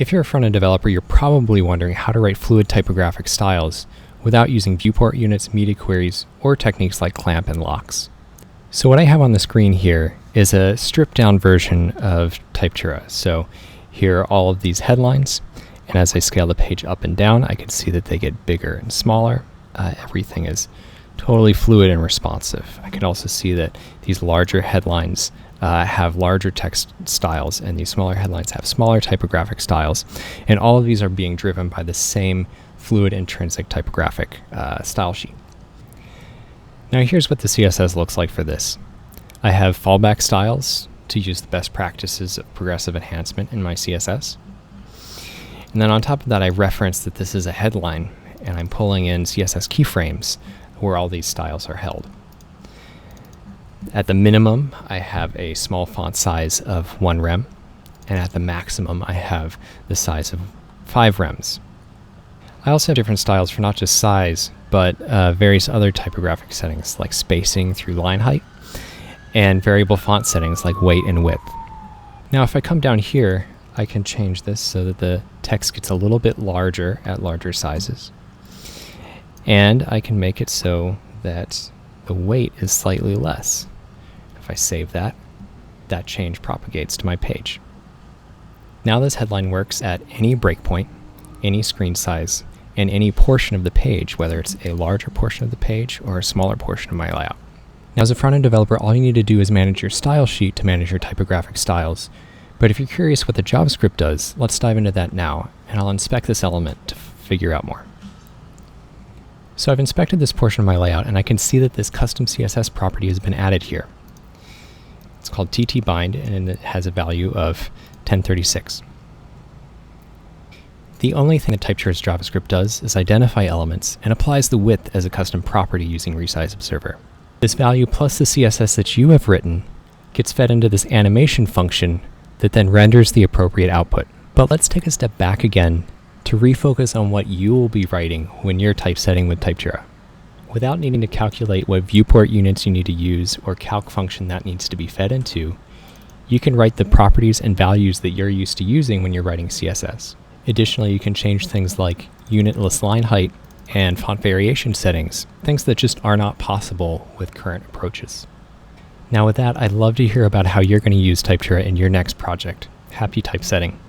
If you're a front-end developer, you're probably wondering how to write fluid typographic styles without using viewport units, media queries, or techniques like clamp and locks. So what I have on the screen here is a stripped-down version of Typetura. So here are all of these headlines, and as I scale the page up and down, I can see that they get bigger and smaller. Everything is totally fluid and responsive. I can also see that these larger headlines have larger text styles, and these smaller headlines have smaller typographic styles, and all of these are being driven by the same fluid intrinsic typographic style sheet. Now here's what the CSS looks like for this. I have fallback styles to use the best practices of progressive enhancement in my CSS. And then on top of that, I reference that this is a headline, and I'm pulling in CSS keyframes where all these styles are held. At the minimum, I have a small font size of 1 rem, and at the maximum, I have the size of 5 rems. I also have different styles for not just size, but various other typographic settings like spacing through line height, and variable font settings like weight and width. Now if I come down here, I can change this so that the text gets a little bit larger at larger sizes. And I can make it so that the weight is slightly less. If I save that, that change propagates to my page. Now this headline works at any breakpoint, any screen size, and any portion of the page, whether it's a larger portion of the page or a smaller portion of my layout. Now as a front-end developer, all you need to do is manage your style sheet to manage your typographic styles. But if you're curious what the JavaScript does, let's dive into that now, and I'll inspect this element to figure out more. So I've inspected this portion of my layout, and I can see that this custom CSS property has been added here. It's called ttbind, and it has a value of 1036. The only thing that Typetura's JavaScript does is identify elements and applies the width as a custom property using resize observer. This value plus the CSS that you have written gets fed into this animation function that then renders the appropriate output. But let's take a step back again to refocus on what you will be writing when you're typesetting with Typetura. Without needing to calculate what viewport units you need to use or calc function that needs to be fed into, you can write the properties and values that you're used to using when you're writing CSS. Additionally, you can change things like unitless line height and font variation settings, things that just are not possible with current approaches. Now with that, I'd love to hear about how you're going to use Typetura in your next project. Happy typesetting.